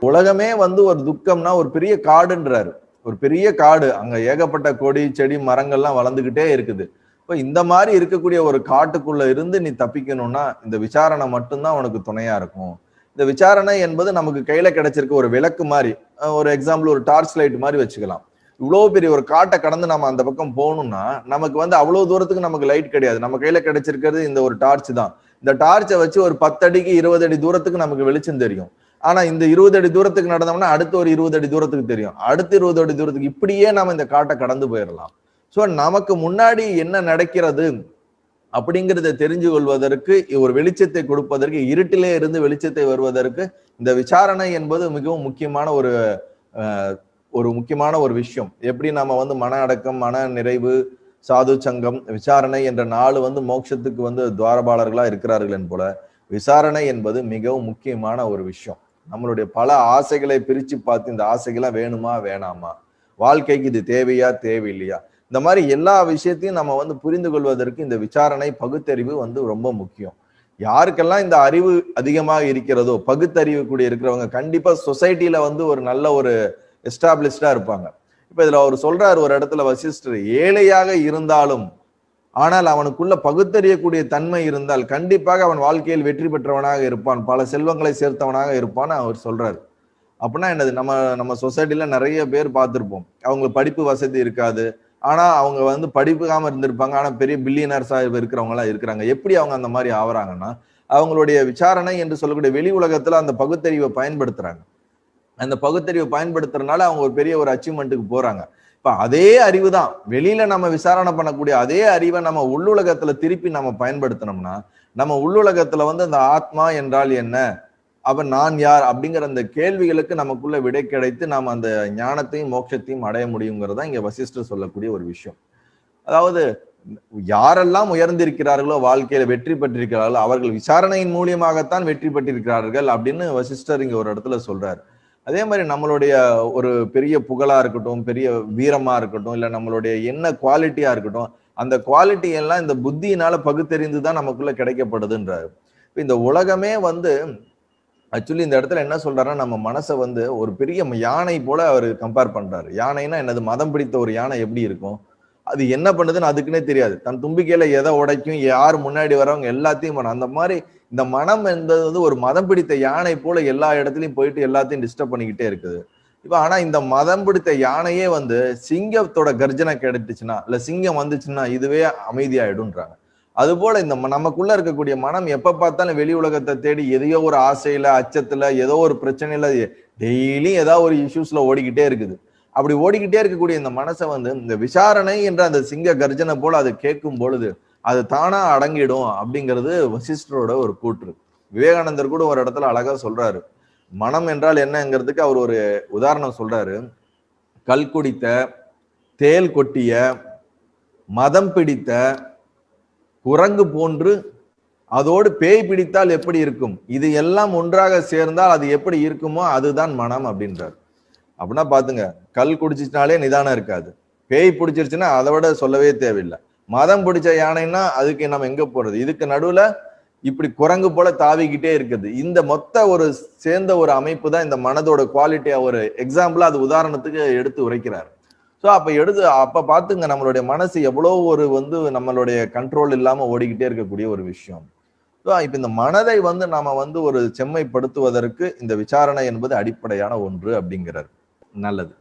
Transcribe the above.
உலகமே வந்து ஒரு துக்கம்னா ஒரு பெரிய காடுன்றாரு. ஒரு பெரிய காடு, அங்க ஏகப்பட்ட கொடி செடி மரங்கள்லாம் வளர்ந்துகிட்டே இருக்குது. இப்போ இந்த மாதிரி இருக்கக்கூடிய ஒரு காட்டுக்குள்ள இருந்து நீ தப்பிக்கணும்னா இந்த விசாரணை மட்டும்தான் உனக்கு துணையா இருக்கும். இந்த விசாரணை என்பது நமக்கு கையில கிடைச்சிருக்க ஒரு விளக்கு மாதிரி, ஒரு எக்ஸாம்பிள் ஒரு டார்ச் லைட் மாதிரி வச்சுக்கலாம். இவ்வளவு பெரிய ஒரு காட்டை கடந்து நம்ம அந்த பக்கம் போகணும்னா நமக்கு வந்து அவ்வளவு தூரத்துக்கு நமக்கு லைட் கிடையாது. நம்ம கையில கிடைச்சிருக்கிறது இந்த ஒரு டார்ச் தான். இந்த டார்ச்சை வச்சு ஒரு 10 அடிக்கு 20 அடி தூரத்துக்கு நமக்கு வெளிச்சம் தெரியும். ஆனா இந்த 20 அடி தூரத்துக்கு நடந்தோம்னா அடுத்து ஒரு 20 அடி தூரத்துக்கு தெரியும், அடுத்து 20 அடி தூரத்துக்கு, இப்படியே நம்ம இந்த காட்டை கடந்து போயிடலாம். சோ நமக்கு முன்னாடி என்ன நடக்கிறது அப்படிங்கிறத தெரிஞ்சு கொள்வதற்கு, ஒரு வெளிச்சத்தை கொடுப்பதற்கு, இருட்டிலே இருந்து வெளிச்சத்தை வருவதற்கு இந்த விசாரணை என்பது மிகவும் முக்கியமான ஒரு முக்கியமான ஒரு விஷயம். எப்படி நம்ம வந்து மன அடக்கம், மன நிறைவு, சாது சங்கம், விசாரணை என்ற 4 வந்து மோட்சத்துக்கு வந்து துவாரபாலர்களா இருக்கிறார்கள் போல விசாரணை என்பது மிகவும் முக்கியமான ஒரு விஷயம். நம்மளுடைய பல ஆசைகளை பிரிச்சு பார்த்து இந்த ஆசைகள்லாம் வேணுமா வேணாமா, வாழ்க்கைக்கு இது தேவையா தேவையில்லையா, இந்த மாதிரி எல்லா விஷயத்தையும் நம்ம வந்து புரிந்து கொள்வதற்கு இந்த விசாரணை பகுத்தறிவு வந்து ரொம்ப முக்கியம். யாருக்கெல்லாம் இந்த அறிவு அதிகமாக இருக்கிறதோ, பகுத்தறிவு கூடிய இருக்கிறவங்க கண்டிப்பா சொசைட்டில வந்து ஒரு நல்ல ஒரு எஸ்டாப்ளிஷ்டா இருப்பாங்க. இப்ப இதுல அவர் சொல்றாரு ஒரு இடத்துல வசிஷ்டர், ஏழையாக இருந்தாலும் ஆனால் அவனுக்குள்ள பகுத்தறியக்கூடிய தன்மை இருந்தால் கண்டிப்பாக அவன் வாழ்க்கையில் வெற்றி பெற்றவனாக இருப்பான், பல செல்வங்களை சேர்த்தவனாக இருப்பான்னு அவர் சொல்றாரு. அப்படின்னா என்னது, நம்ம சொசைட்டில நிறைய பேர் பார்த்திருப்போம், அவங்களுக்கு படிப்பு வசதி இருக்காது, ஆனா அவங்க வந்து படிப்புக்காம இருந்திருப்பாங்க, ஆனா பெரிய பில்லியனர்ஸா இருக்கிறவங்க எல்லாம் இருக்கிறாங்க. எப்படி அவங்க அந்த மாதிரி ஆவறாங்கன்னா, அவங்களுடைய விசாரணை என்று சொல்லக்கூடிய வெளி உலகத்துல அந்த பகுத்தறிவை பயன்படுத்துறாங்க. அந்த பகுத்தறிவை பயன்படுத்துறதுனால அவங்க ஒரு பெரிய ஒரு அச்சீவ்மெண்ட்டுக்கு போறாங்க. இப்ப அதே அறிவு தான் வெளியில நம்ம விசாரணை பண்ணக்கூடிய அதே அறிவை நம்ம உள்ளுலகத்துல திருப்பி நம்ம பயன்படுத்தினோம்னா, நம்ம உள்ளுலகத்துல வந்து அந்த ஆத்மா என்றால் என்ன, அவன் நான் யார் அப்படிங்கிற அந்த கேள்விகளுக்கு நமக்குள்ள விடை கிடைத்து நாம் அந்த ஞானத்தையும் மோட்சத்தையும் அடைய முடியுங்கிறதா இங்க வசிஷ்டர் சொல்லக்கூடிய ஒரு விஷயம். அதாவது யாரெல்லாம் உயர்ந்திருக்கிறார்களோ, வாழ்க்கையில வெற்றி பெற்றிருக்கிறார்களோ அவர்கள் விசாரணையின் மூலியமாகத்தான் வெற்றி பெற்றிருக்கிறார்கள் அப்படின்னு வசிஷ்டர் இங்க ஒரு இடத்துல சொல்றாரு. அதே மாதிரி நம்மளுடைய ஒரு பெரிய புகழா இருக்கட்டும், பெரிய வீரமா இருக்கட்டும், இல்ல நம்மளுடைய என்ன குவாலிட்டியா இருக்கட்டும், அந்த குவாலிட்டி எல்லாம் இந்த புத்தியினால பகுத்தறிந்துதான் நமக்குள்ள கிடைக்கப்படுதுன்றாரு. இந்த உலகமே வந்து ஆக்சுவலி இந்த இடத்துல என்ன சொல்றாருன்னா, நம்ம மனசை வந்து ஒரு பெரிய யானை போல அவர் கம்பேர் பண்றாரு. யானைன்னா என்னது, மதம் பிடித்த ஒரு யானை எப்படி இருக்கும், அது என்ன பண்ணுதுன்னு அதுக்குன்னே தெரியாது, தன் தும்பிக்கையில எதை உடைக்கும், யார் முன்னாடி வரவங்க எல்லாத்தையும் பண்ண, அந்த மாதிரி இந்த மனம் என்பது வந்து ஒரு மதம் பிடித்த யானை போல எல்லா இடத்துலயும் போயிட்டு எல்லாத்தையும் டிஸ்டர்ப் பண்ணிக்கிட்டே இருக்குது. இப்ப ஆனா இந்த மதம் பிடித்த யானையே வந்து சிங்கத்தோட கர்ஜனை கிடைட்டுச்சுன்னா, இல்ல சிங்கம் வந்துச்சுன்னா இதுவே அமைதியாயிடும்ன்றாங்க. அது போல இந்த நமக்குள்ள இருக்கக்கூடிய மனம் எப்ப பார்த்தாலும் வெளி உலகத்தை தேடி எதையோ ஒரு ஆசையில, அச்சத்துல, ஏதோ ஒரு பிரச்சனையில, டெய்லி ஏதாவது ஒரு இஷ்யூஸ்ல ஓடிக்கிட்டே இருக்குது. அப்படி ஓடிக்கிட்டே இருக்கக்கூடிய இந்த மனசை வந்து இந்த விசாரணை என்ற அந்த சிங்க கர்ஜனை போல அது கேட்கும் பொழுது அது தானா அடங்கிடும் அப்படிங்கிறது வசிஷ்டரோட ஒரு கூற்று. விவேகானந்தர் கூட ஒரு இடத்துல அழகா சொல்றாரு, மனம் என்றால் என்னங்கிறதுக்கு அவர் ஒரு உதாரணம் சொல்றாரு. கல் குடித்த, தேல் கொட்டிய, மதம் பிடித்த குரங்கு போன்று அதோடு பேய் பிடித்தால் எப்படி இருக்கும், இது எல்லாம் ஒன்றாக சேர்ந்தால் அது எப்படி இருக்குமோ அதுதான் மனம் அப்படின்றார். அப்படின்னா பாத்துங்க, கல் குடிச்சிச்சுனாலே நிதானம் இருக்காது, பேய் பிடிச்சிருச்சுன்னா அதை விட சொல்லவே தேவையில்லை, மதம் பிடிச்ச யானைன்னா அதுக்கு நம்ம எங்க போறது, இதுக்கு நடுவுல இப்படி குரங்கு போல தாவிக்கிட்டே இருக்குது. இந்த மொத்த ஒரு சேர்ந்த ஒரு அமைப்பு தான் இந்த மனதோட குவாலிட்டியா ஒரு எக்ஸாம்பிளா அது உதாரணத்துக்கு எடுத்து உரைக்கிறார். ஸோ அப்ப பாத்துங்க நம்மளுடைய மனசு எவ்வளவு ஒரு வந்து நம்மளுடைய கண்ட்ரோல் இல்லாம ஓடிக்கிட்டே இருக்கக்கூடிய ஒரு விஷயம். ஸோ இப்ப இந்த மனதை வந்து நாம வந்து ஒரு செம்மைப்படுத்துவதற்கு இந்த விசாரணை என்பது அடிப்படையான ஒன்று அப்படிங்கிறார். நல்லது.